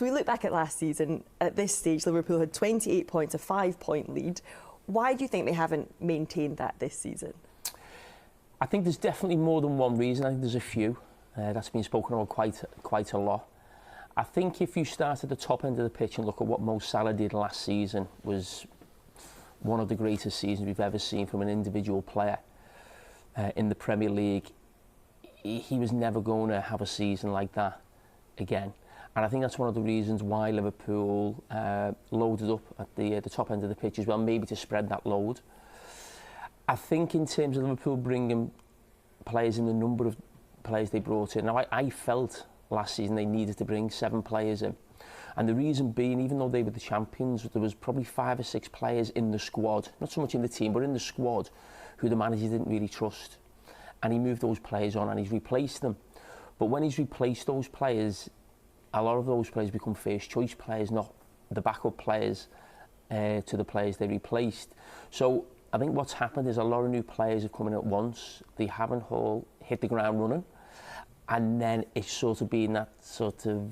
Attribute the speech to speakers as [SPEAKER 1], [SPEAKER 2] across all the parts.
[SPEAKER 1] So we look back at last season. At this stage, Liverpool had 28 points, a 5-point lead. Why do you think they haven't maintained that this season?
[SPEAKER 2] I think there's definitely more than one reason. I think there's a few. That's been spoken about quite a lot. I think if you start at the top end of the pitch and look at what Mo Salah did last season, was one of the greatest seasons we've ever seen from an individual player in the Premier League. He was never going to have a season like that again. And I think that's one of the reasons why Liverpool loaded up at the top end of the pitch as well, maybe to spread that load. I think in terms of Liverpool bringing players in, the number of players they brought in, now I felt last season they needed to bring 7 players in. And the reason being, even though they were the champions, there was probably 5 or 6 players in the squad, not so much in the team, but in the squad, who the manager didn't really trust. And he moved those players on and he's replaced them. But when he's replaced those players, a lot of those players become first choice players, not the backup players to the players they replaced. So I think what's happened is a lot of new players have come in at once. They haven't all hit the ground running. And then it's sort of been that sort of,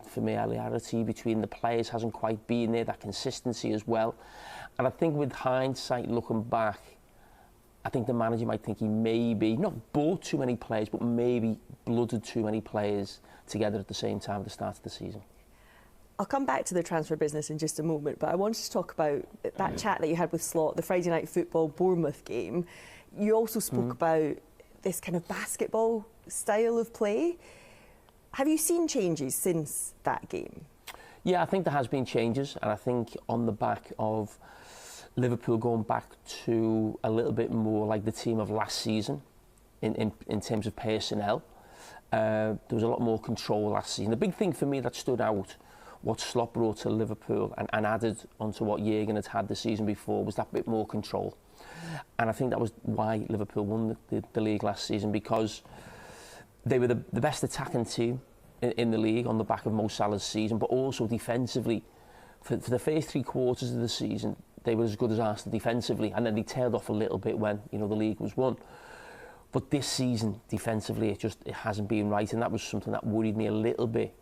[SPEAKER 2] familiarity between the players hasn't quite been there, that consistency as well. And I think with hindsight, looking back, I think the manager might think he maybe not bought too many players, but maybe blooded too many players together at the same time at the start of the season.
[SPEAKER 1] I'll come back to the transfer business in just a moment, but I wanted to talk about that chat that you had with Slot, the Friday night football Bournemouth game. You also spoke about this kind of basketball style of play. Have you seen changes since that game?
[SPEAKER 2] Yeah, I think there has been changes, and I think on the back of Liverpool going back to a little bit more like the team of last season in terms of personnel. There was a lot more control last season. The big thing for me that stood out, what Slot brought to Liverpool and added onto what Jurgen had the season before, was that bit more control. And I think that was why Liverpool won the league last season, because they were the best attacking team in the league on the back of Mo Salah's season, but also defensively. For the first 3 quarters of the season, they were as good as Arsenal defensively, and then they tailed off a little bit when the league was won. But this season, defensively, it hasn't been right, and that was something that worried me a little bit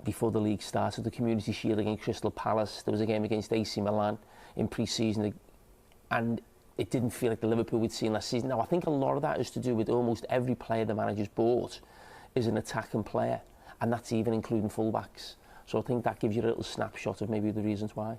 [SPEAKER 2] before the league started. The Community Shield against Crystal Palace, there was a game against AC Milan in pre-season, and it didn't feel like the Liverpool we'd seen last season. Now, I think a lot of that is to do with almost every player the manager's bought is an attacking player, and that's even including fullbacks. So I think that gives you a little snapshot of maybe the reasons why.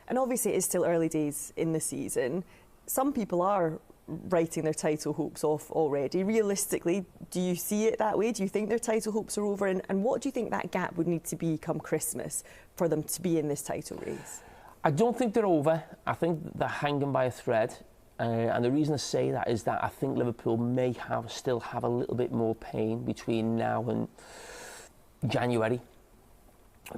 [SPEAKER 1] And obviously it is still early days in the season. Some people are writing their title hopes off already. Realistically, do you see it that way? Do you think their title hopes are over? And what do you think that gap would need to be come Christmas for them to be in this title race?
[SPEAKER 2] I don't think they're over. I think they're hanging by a thread. And the reason I say that is that I think Liverpool may still have a little bit more pain between now and January.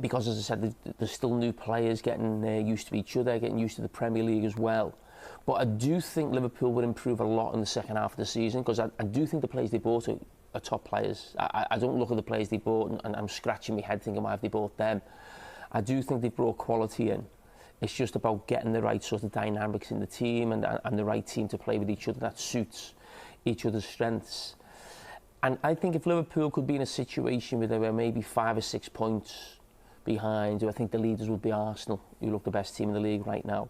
[SPEAKER 2] Because, as I said, there's still new players getting used to each other, getting used to the Premier League as well. But I do think Liverpool will improve a lot in the second half of the season, because I do think the players they bought are top players. I don't look at the players they bought and I'm scratching my head thinking, why have they bought them? I do think they've brought quality in. It's just about getting the right sort of dynamics in the team and the right team to play with each other that suits each other's strengths. And I think if Liverpool could be in a situation where they were maybe 5 or 6 points behind, I think the leaders would be Arsenal, who look the best team in the league right now.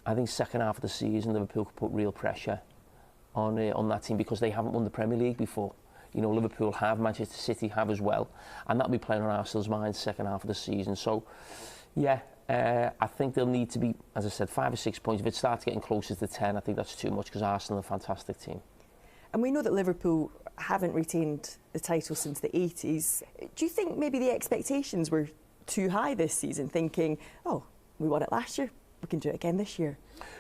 [SPEAKER 2] I think second half of the season, Liverpool could put real pressure on that team, because they haven't won the Premier League before. Liverpool have, Manchester City have as well, and that'll be playing on Arsenal's minds second half of the season. So, yeah, I think they'll need to be, as I said, 5 or 6 points. If it starts getting closer to 10, I think that's too much, because Arsenal are a fantastic team.
[SPEAKER 1] And we know that Liverpool haven't retained the title since the 80s. Do you think maybe the expectations were too high this season, thinking, oh, we won it last year, we can do it again this year?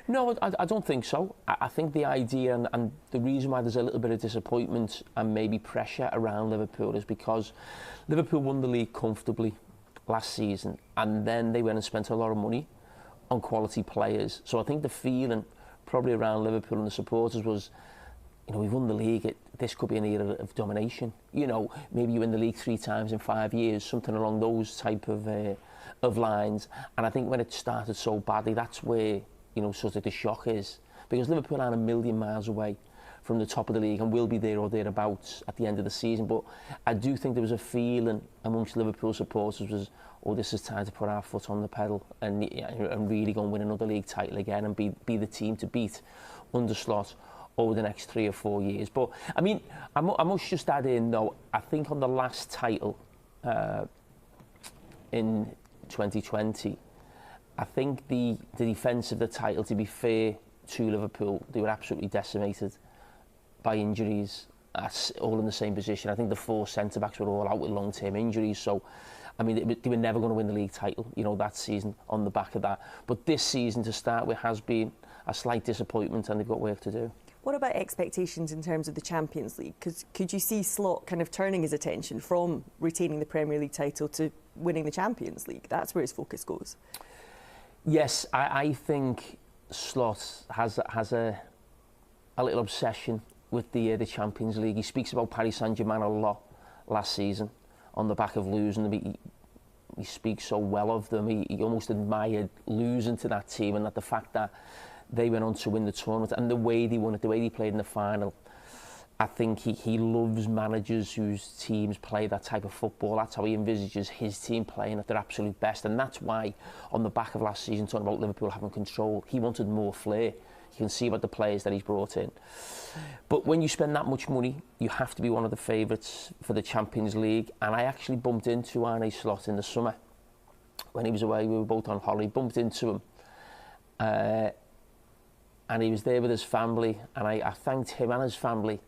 [SPEAKER 2] No, I don't think so. I think the idea and the reason why there's a little bit of disappointment and maybe pressure around Liverpool is because Liverpool won the league comfortably last season, and then they went and spent a lot of money on quality players. So I think the feeling probably around Liverpool and the supporters was, we've won the league, this could be an era of domination. Maybe you win the league 3 times in 5 years, something along those type of lines. And I think when it started so badly, that's where, sort of the shock is. Because Liverpool aren't a million miles away from the top of the league and will be there or thereabouts at the end of the season. But I do think there was a feeling amongst Liverpool supporters was, oh, this is time to put our foot on the pedal and really go and win another league title again and be the team to beat under Slot over the next 3 or 4 years. But I mean, I must just add in though, I think on the last title in 2020, I think the defence of the title, to be fair to Liverpool, they were absolutely decimated by injuries, all in the same position. I think the 4 centre-backs were all out with long-term injuries, so I mean, they were never going to win the league title, you know, that season on the back of that. But this season, to start with, has been a slight disappointment and they've got work to do.
[SPEAKER 1] What about expectations in terms of the Champions League? Because could you see Slot kind of turning his attention from retaining the Premier League title to winning the Champions League? That's where his focus goes.
[SPEAKER 2] Yes, I think Slot has a little obsession with the Champions League. He speaks about Paris Saint-Germain a lot last season on the back of losing them. He speaks so well of them. He almost admired losing to that team, and that the fact that they went on to win the tournament and the way they won it, the way they played in the final. I think he loves managers whose teams play that type of football. That's how he envisages his team playing at their absolute best. And that's why, on the back of last season, talking about Liverpool having control, he wanted more flair. You can see about the players that he's brought in. But when you spend that much money, you have to be one of the favourites for the Champions League. And I actually bumped into Arne Slot in the summer. When he was away, we were both on holiday, bumped into him. And he was there with his family, and I thanked him and his family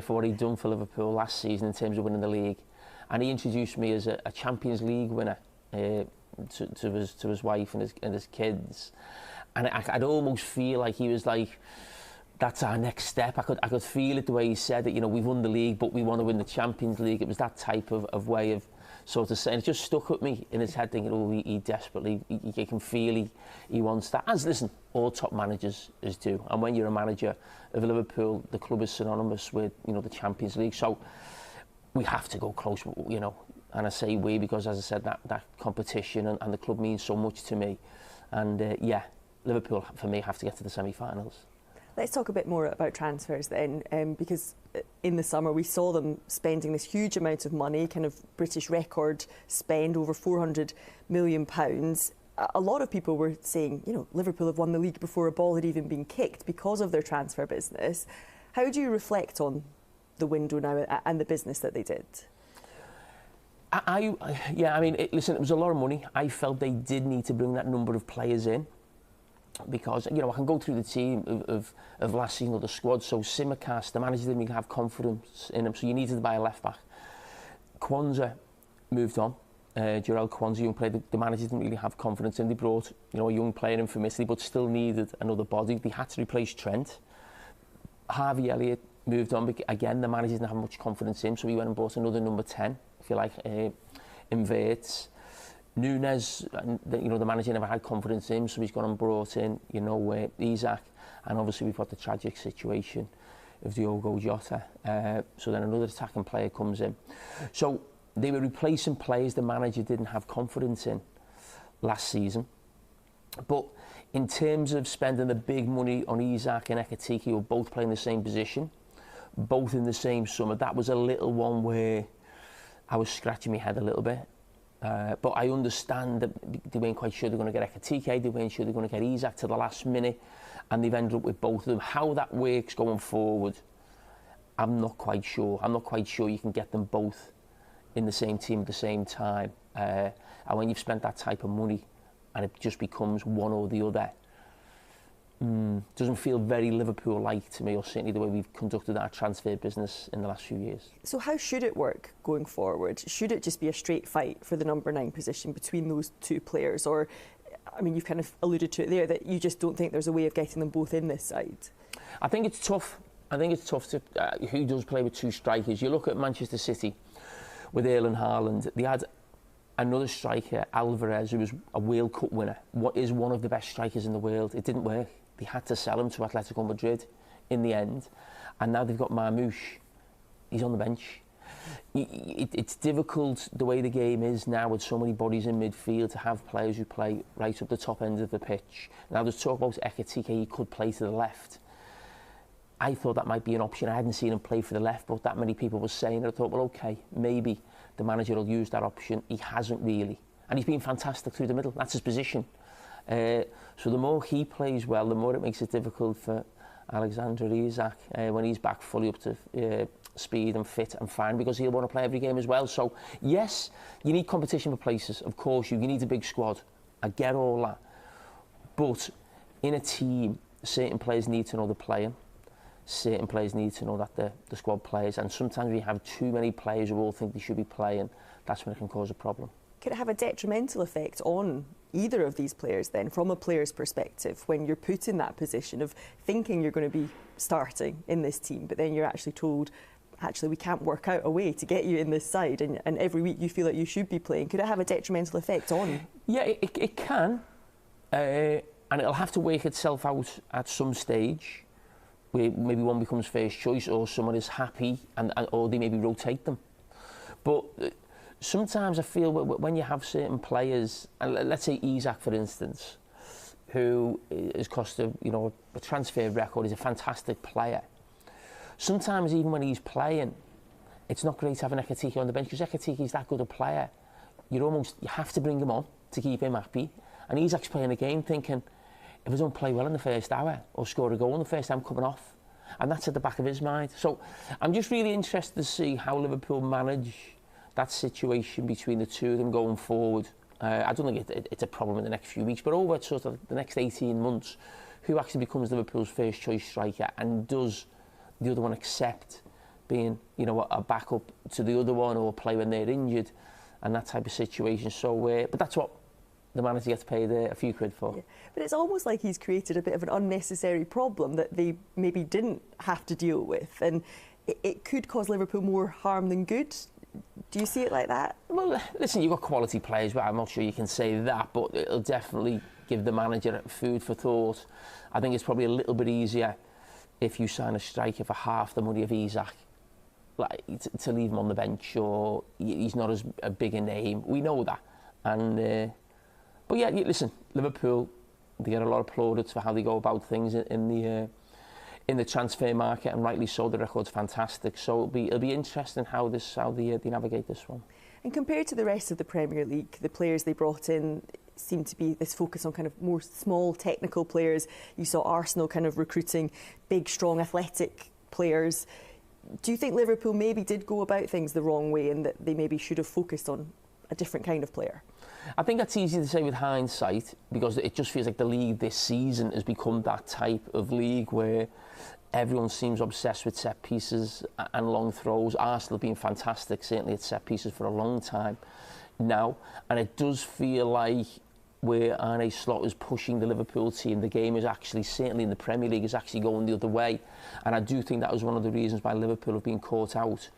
[SPEAKER 2] for what he'd done for Liverpool last season in terms of winning the league. And he introduced me as a Champions League winner to his wife and his kids. And I'd almost feel like he was like, that's our next step. I could feel it the way he said it. You know, we've won the league, but we want to win the Champions League. It was that type of way of sort of saying. It just stuck with me in his head, thinking, oh, he desperately, you can feel he wants that. As, listen, all top managers do. And when you're a manager of Liverpool, the club is synonymous with, you know, the Champions League. So we have to go close, you know. And I say we because, as I said, that competition and the club means so much to me. And yeah, Liverpool, for me, have to get to the semi-finals.
[SPEAKER 1] Let's talk a bit more about transfers then, because in the summer we saw them spending this huge amount of money, kind of British record spend, over £400 million. A lot of people were saying, you know, Liverpool have won the league before a ball had even been kicked because of their transfer business. How do you reflect on the window now and the business that they did?
[SPEAKER 2] Yeah, I mean, listen, it was a lot of money. I felt they did need to bring that number of players in. Because, you know, I can go through the team of last season or the squad. So Simicast, the manager didn't even have confidence in him, so you needed to buy a left back. Kwanzaa moved on. Jarell Kwanzaa, young player, the manager didn't really have confidence in. They brought, you know, a young player in from Italy, but still needed another body. They had to replace Trent. Harvey Elliott moved on. Again, the manager didn't have much confidence in him, so he went and bought another number 10, if you like, in wirtz. Nunes, you know, the manager never had confidence in him, so he's gone and brought in, you know, Isaac, and obviously we've got the tragic situation of Diogo Jota. So then another attacking player comes in. So they were replacing players the manager didn't have confidence in last season. But in terms of spending the big money on Isaac and Ekitike, who were both playing the same position, both in the same summer, that was a little one where I was scratching my head a little bit. But I understand that they weren't quite sure they're going to get Ekitike, they weren't sure they're going to get Isaac to the last minute, and they've ended up with both of them. How that works going forward, I'm not quite sure. I'm not quite sure you can get them both in the same team at the same time. And when you've spent that type of money and it just becomes one or the other, doesn't feel very Liverpool-like to me, or certainly the way we've conducted our transfer business in the last few years.
[SPEAKER 1] So how should it work going forward? Should it just be a straight fight for the number 9 position between those two players? Or, I mean, you've kind of alluded to it there, that you just don't think there's a way of getting them both in this side.
[SPEAKER 2] I think it's tough. I think it's tough to who does play with two strikers. You look at Manchester City with Erling Haaland. They had another striker, Alvarez, who was a World Cup winner. What is one of the best strikers in the world? It didn't work. They had to sell him to Atletico Madrid in the end. And now they've got Marmoush. He's on the bench. It's difficult the way the game is now with so many bodies in midfield to have players who play right up the top end of the pitch. Now there's talk about Ekitike, he could play to the left. I thought that might be an option. I hadn't seen him play for the left, but that many people were saying it. I thought, well, okay, maybe the manager will use that option. He hasn't really. And he's been fantastic through the middle. That's his position. So the more he plays well, the more it makes it difficult for Alexander Isak when he's back fully up to speed and fit and fine, because he'll want to play every game as well. So, yes, you need competition for places. Of course, you need a big squad. I get all that. But in a team, certain players need to know they're playing. Certain players need to know that the squad players, and sometimes we have too many players who all think they should be playing. That's when it can cause a problem.
[SPEAKER 1] Could it have a detrimental effect on either of these players then, from a player's perspective, when you're put in that position of thinking you're going to be starting in this team, but then you're actually told, actually, we can't work out a way to get you in this side, and every week you feel like you should be playing? Could it have a detrimental effect on?
[SPEAKER 2] Yeah, it can, and it'll have to work itself out at some stage, where maybe one becomes first choice, or someone is happy, or they maybe rotate them. But sometimes I feel when you have certain players, and let's say Isak, for instance, who has cost a transfer record, is a fantastic player. Sometimes even when he's playing, it's not great having Ekitike on the bench, because Ekitike's that good a player. You have to bring him on to keep him happy. And Isak's playing a game thinking, if I don't play well in the first hour or score a goal in the first time, I'm coming off. And that's at the back of his mind. So I'm just really interested to see how Liverpool manage that situation between the two of them going forward. I don't think it's a problem in the next few weeks, but over sort of the next 18 months, who actually becomes Liverpool's first choice striker, and does the other one accept being, a backup to the other one, or play when they're injured, and that type of situation. So, but that's what the manager gets paid a few quid for.
[SPEAKER 1] Yeah. But it's almost like he's created a bit of an unnecessary problem that they maybe didn't have to deal with, and it could cause Liverpool more harm than good. Do you see it like that?
[SPEAKER 2] Well, listen, you've got quality players, but I'm not sure you can say that, but it'll definitely give the manager food for thought. I think it's probably a little bit easier if you sign a striker for half the money of Isak, like to leave him on the bench, or he's not as big a name. We know that. And but yeah, listen, Liverpool, they get a lot of plaudits for how they go about things in the transfer market, and rightly so. The record's fantastic. So it'll be interesting how they navigate this one.
[SPEAKER 1] And compared to the rest of the Premier League, the players they brought in seemed to be this focus on kind of more small technical players. You saw Arsenal kind of recruiting big, strong, athletic players. Do you think Liverpool maybe did go about things the wrong way, and that they maybe should have focused on a different kind of player?
[SPEAKER 2] I think that's easy to say with hindsight, because it just feels like the league this season has become that type of league where everyone seems obsessed with set pieces and long throws. Arsenal have been fantastic, certainly at set pieces for a long time now, and it does feel like where Arne Slot is pushing the Liverpool team, the game is actually, certainly in the Premier League, is actually going the other way. And I do think that was one of the reasons why Liverpool have been caught out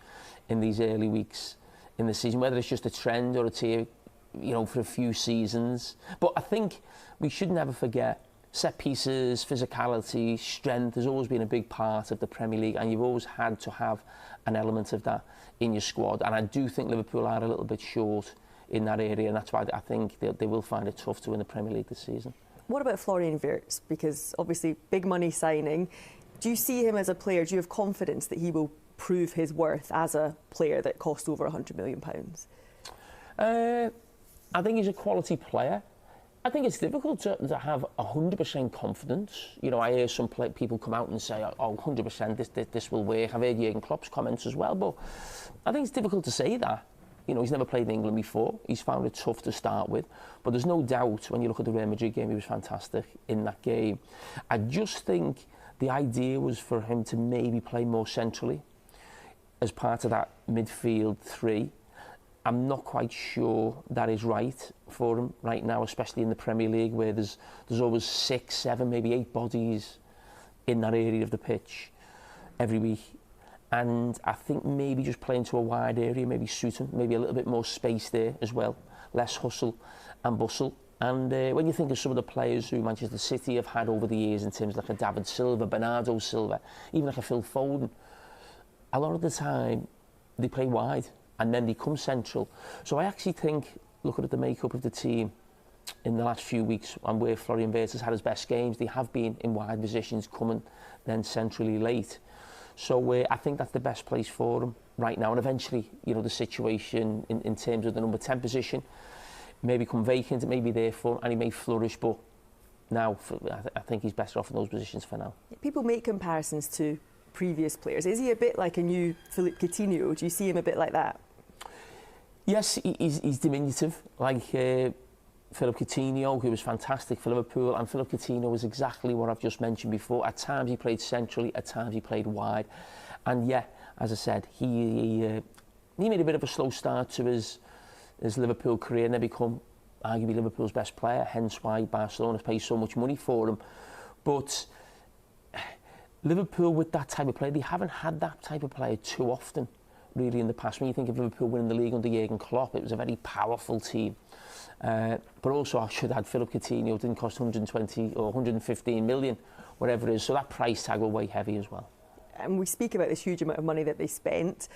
[SPEAKER 2] in these early weeks in the season, whether it's just a trend or it's here, for a few seasons. But I think we should never forget set pieces, physicality, strength has always been a big part of the Premier League, and you've always had to have an element of that in your squad. And I do think Liverpool are a little bit short in that area, and that's why I think they will find it tough to win the Premier League this season.
[SPEAKER 1] What about Florian Wirtz? Because obviously big money signing. Do you see him as a player? Do you have confidence that he will prove his worth as a player that cost over £100 million?
[SPEAKER 2] I think he's a quality player. I think it's difficult to have 100% confidence. I hear some people come out and say, oh, 100% this will work. I've heard Jurgen Klopp's comments as well, but I think it's difficult to say that. He's never played in England before. He's found it tough to start with. But there's no doubt, when you look at the Real Madrid game, he was fantastic in that game. I just think the idea was for him to maybe play more centrally as part of that midfield three. I'm not quite sure that is right for him right now, especially in the Premier League, where there's always 6, 7, maybe 8 bodies in that area of the pitch every week. And I think maybe just playing to a wide area maybe suit him, maybe a little bit more space there as well, less hustle and bustle. And when you think of some of the players who Manchester City have had over the years, in terms of like a David Silva, Bernardo Silva, even like a Phil Foden, a lot of the time they play wide and then they come central. So I actually think, looking at the makeup of the team, in the last few weeks, and where Florian Wirtz has had his best games, they have been in wide positions, coming then centrally late. So I think that's the best place for him right now. And eventually, you know, the situation in terms of the number 10 position may become vacant, it may be there for him, and he may flourish, but now I think he's better off in those positions for now.
[SPEAKER 1] People make comparisons to previous players. Is he a bit like a new Philippe Coutinho? Do you see him a bit like that?
[SPEAKER 2] Yes, he's diminutive, like Philippe Coutinho, who was fantastic for Liverpool, and Philippe Coutinho was exactly what I've just mentioned before. At times he played centrally, at times he played wide, and yeah, as I said, he made a bit of a slow start to his Liverpool career, and then become arguably Liverpool's best player, hence why Barcelona pays so much money for him. But Liverpool, with that type of player, they haven't had that type of player too often, really, in the past. When you think of Liverpool winning the league under Jurgen Klopp, it was a very powerful team. But also, I should add, Philippe Coutinho didn't cost 120 or 115 million, whatever it is, so that price tag will weigh heavy as well.
[SPEAKER 1] And we speak about this huge amount of money that they spent.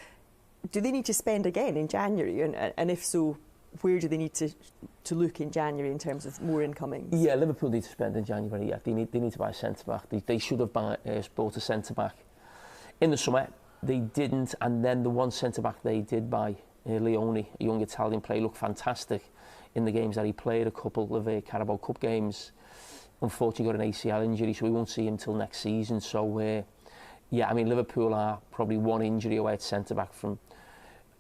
[SPEAKER 1] Do they need to spend again in January? And if so, where do they need to look in January in terms of more incomings? Yeah,
[SPEAKER 2] Liverpool need to spend in January. Yeah, they need to buy a centre-back. They should have bought a centre-back in the summer. They didn't, and then the one centre-back they did buy, Leone, a young Italian player, looked fantastic in the games that he played, a couple of Carabao Cup games. Unfortunately got an ACL injury, so we won't see him till next season. So, yeah, I mean, Liverpool are probably one injury away at centre-back from,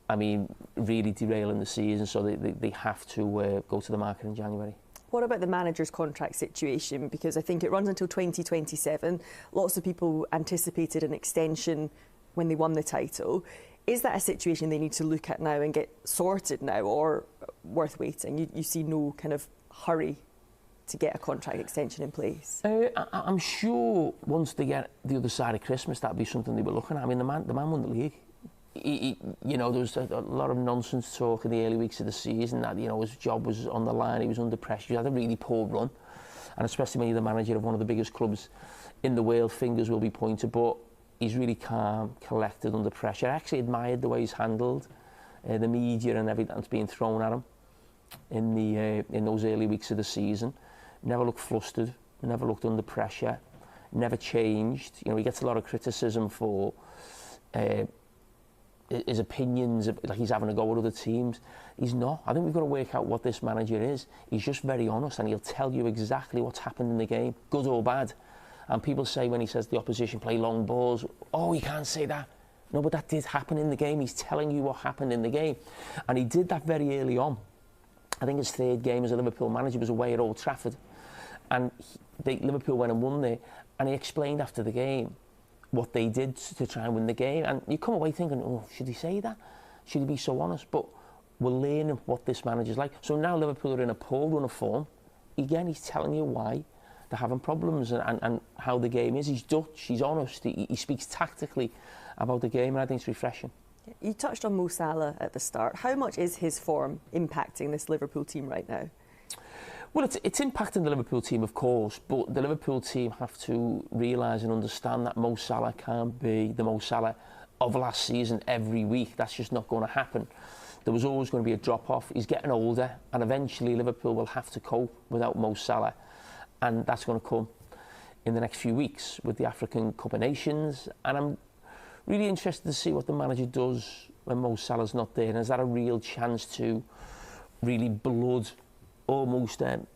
[SPEAKER 2] I mean, really derailing the season, so they have to go to the market in January.
[SPEAKER 1] What about the manager's contract situation? Because I think it runs until 2027. Lots of people anticipated an extension when they won the title. Is that a situation they need to look at now and get sorted now, or worth waiting? You see no kind of hurry to get a contract extension in place?
[SPEAKER 2] I'm sure once they get the other side of Christmas, that'll be something they were looking at. I mean, the man won the league. You know, there was a lot of nonsense talk in the early weeks of the season that, you know, his job was on the line, he was under pressure, he had a really poor run, and especially when you're the manager of one of the biggest clubs in the world, fingers will be pointed, but he's really calm, collected under pressure. I actually admired the way he's handled the media and everything that's being thrown at him in those early weeks of the season. Never looked flustered, never looked under pressure, never changed. You know, he gets a lot of criticism for his opinions, like he's having a go at other teams. He's not. I think we've got to work out what this manager is. He's just very honest, and he'll tell you exactly what's happened in the game, good or bad. And people say when he says the opposition play long balls, oh, he can't say that. No, but that did happen in the game. He's telling you what happened in the game. And he did that very early on. I think his third game as a Liverpool manager was away at Old Trafford. And Liverpool went and won there. And he explained after the game what they did to try and win the game. And you come away thinking, oh, should he say that? Should he be so honest? But we're learning what this manager's like. So now Liverpool are in a poor run of form. Again, he's telling you why they're having problems and how the game is. He's Dutch, he's honest, he speaks tactically about the game, and I think it's refreshing.
[SPEAKER 1] You touched on Mo Salah at the start. How much is his form impacting this Liverpool team right now?
[SPEAKER 2] Well, it's impacting the Liverpool team, of course, but the Liverpool team have to realise and understand that Mo Salah can't be the Mo Salah of last season every week. That's just not going to happen. There was always going to be a drop-off. He's getting older, and eventually Liverpool will have to cope without Mo Salah. And that's going to come in the next few weeks with the African Cup of Nations. And I'm really interested to see what the manager does when Mo Salah's not there. And is that a real chance to really blood almost an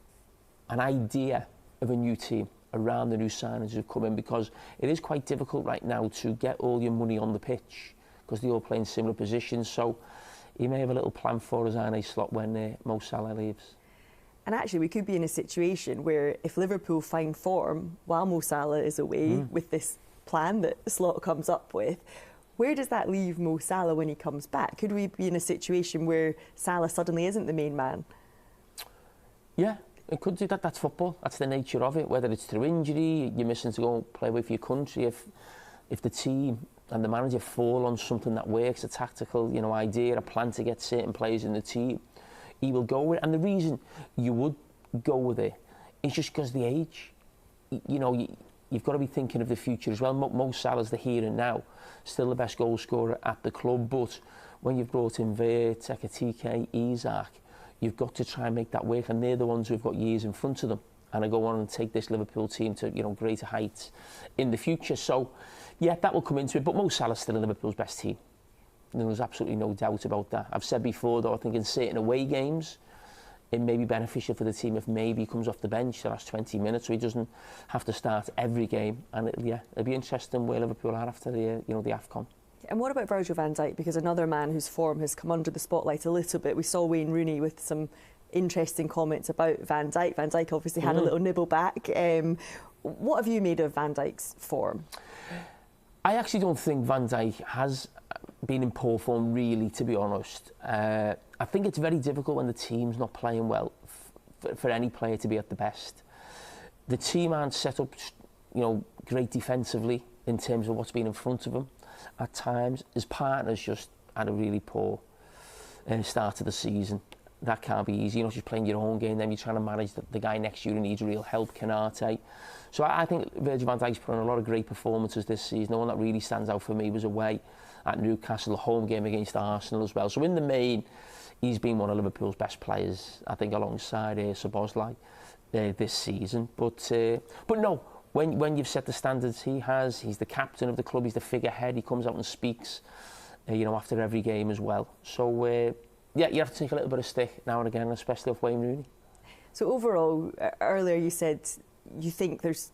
[SPEAKER 2] idea of a new team around the new signings who've come in? Because it is quite difficult right now to get all your money on the pitch because they all play in similar positions. So he may have a little plan for his RNA slot when Mo Salah leaves.
[SPEAKER 1] And actually, we could be in a situation where if Liverpool find form while Mo Salah is away with this plan that Slot comes up with, where does that leave Mo Salah when he comes back? Could we be in a situation where Salah suddenly isn't the main man?
[SPEAKER 2] Yeah, it could do that. That's football. That's the nature of it. Whether it's through injury, you're missing to go play away for your country. If the team and the manager fall on something that works, a tactical, you know, idea, a plan to get certain players in the team, he will go with it. And the reason you would go with it is just because of the age. You know, you've got to be thinking of the future as well. Mo Salah's the here and now, still the best goal scorer at the club. But when you've brought in Wirtz, Ekitike, Isak, you've got to try and make that work, and they're the ones who've got years in front of them and are go on and take this Liverpool team to, you know, greater heights in the future. So, yeah, that will come into it, but Mo Salah's still Liverpool's best team. There's absolutely no doubt about that. I've said before, though, I think in certain away games, it may be beneficial for the team if maybe he comes off the bench the last 20 minutes, so he doesn't have to start every game. And it'll be interesting where Liverpool are after the AFCON.
[SPEAKER 1] And what about Virgil van Dijk? Because another man whose form has come under the spotlight a little bit. We saw Wayne Rooney with some interesting comments about Van Dijk. Van Dijk obviously had a little nibble back. What have you made of Van Dijk's form?
[SPEAKER 2] I actually don't think Van Dijk has been in poor form, really, to be honest. I think it's very difficult when the team's not playing well for any player to be at the best. The team aren't set up, you know, great defensively in terms of what's been in front of them. At times, his partner's just had a really poor start to the season. That can't be easy. You're not just playing your own game, then you're trying to manage the guy next to you who needs real help, Canate. So I think Virgil van Dijk's put on a lot of great performances this season. The one that really stands out for me was away at Newcastle, the home game against Arsenal as well. So in the main, he's been one of Liverpool's best players, I think, alongside Szoboszlai this season. But no, when you've set the standards he has, he's the captain of the club, he's the figurehead, he comes out and speaks, you know, after every game as well. So, yeah, you have to take a little bit of stick now and again, especially off Wayne Rooney. So
[SPEAKER 1] overall, earlier you said you think there's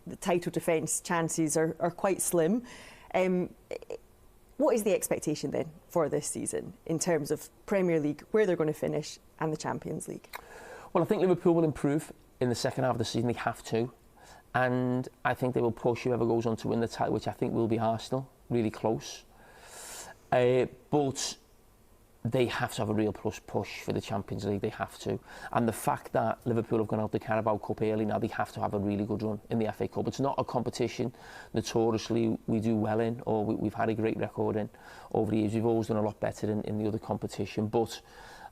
[SPEAKER 1] the title defence chances are quite slim. What is the expectation then for this season in terms of Premier League, where they're going to finish, and the Champions League?
[SPEAKER 2] Well, I think Liverpool will improve in the second half of the season. They have to. And I think they will push whoever goes on to win the title, which I think will be Arsenal, really close. But they have to have a real push for the Champions League. They have to. And the fact that Liverpool have gone out the Carabao Cup early now, they have to have a really good run in the FA Cup. It's not a competition notoriously we do well in, or we've had a great record in over the years. We've always done a lot better in the other competition. But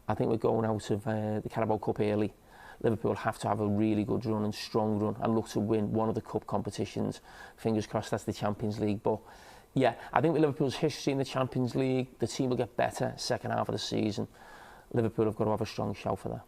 [SPEAKER 2] I think we're going out of the Carabao Cup early. Liverpool have to have a really good run and strong run and look to win one of the cup competitions. Fingers crossed that's the Champions League. But yeah, I think with Liverpool's history in the Champions League, the team will get better second half of the season. Liverpool have got to have a strong shout for that.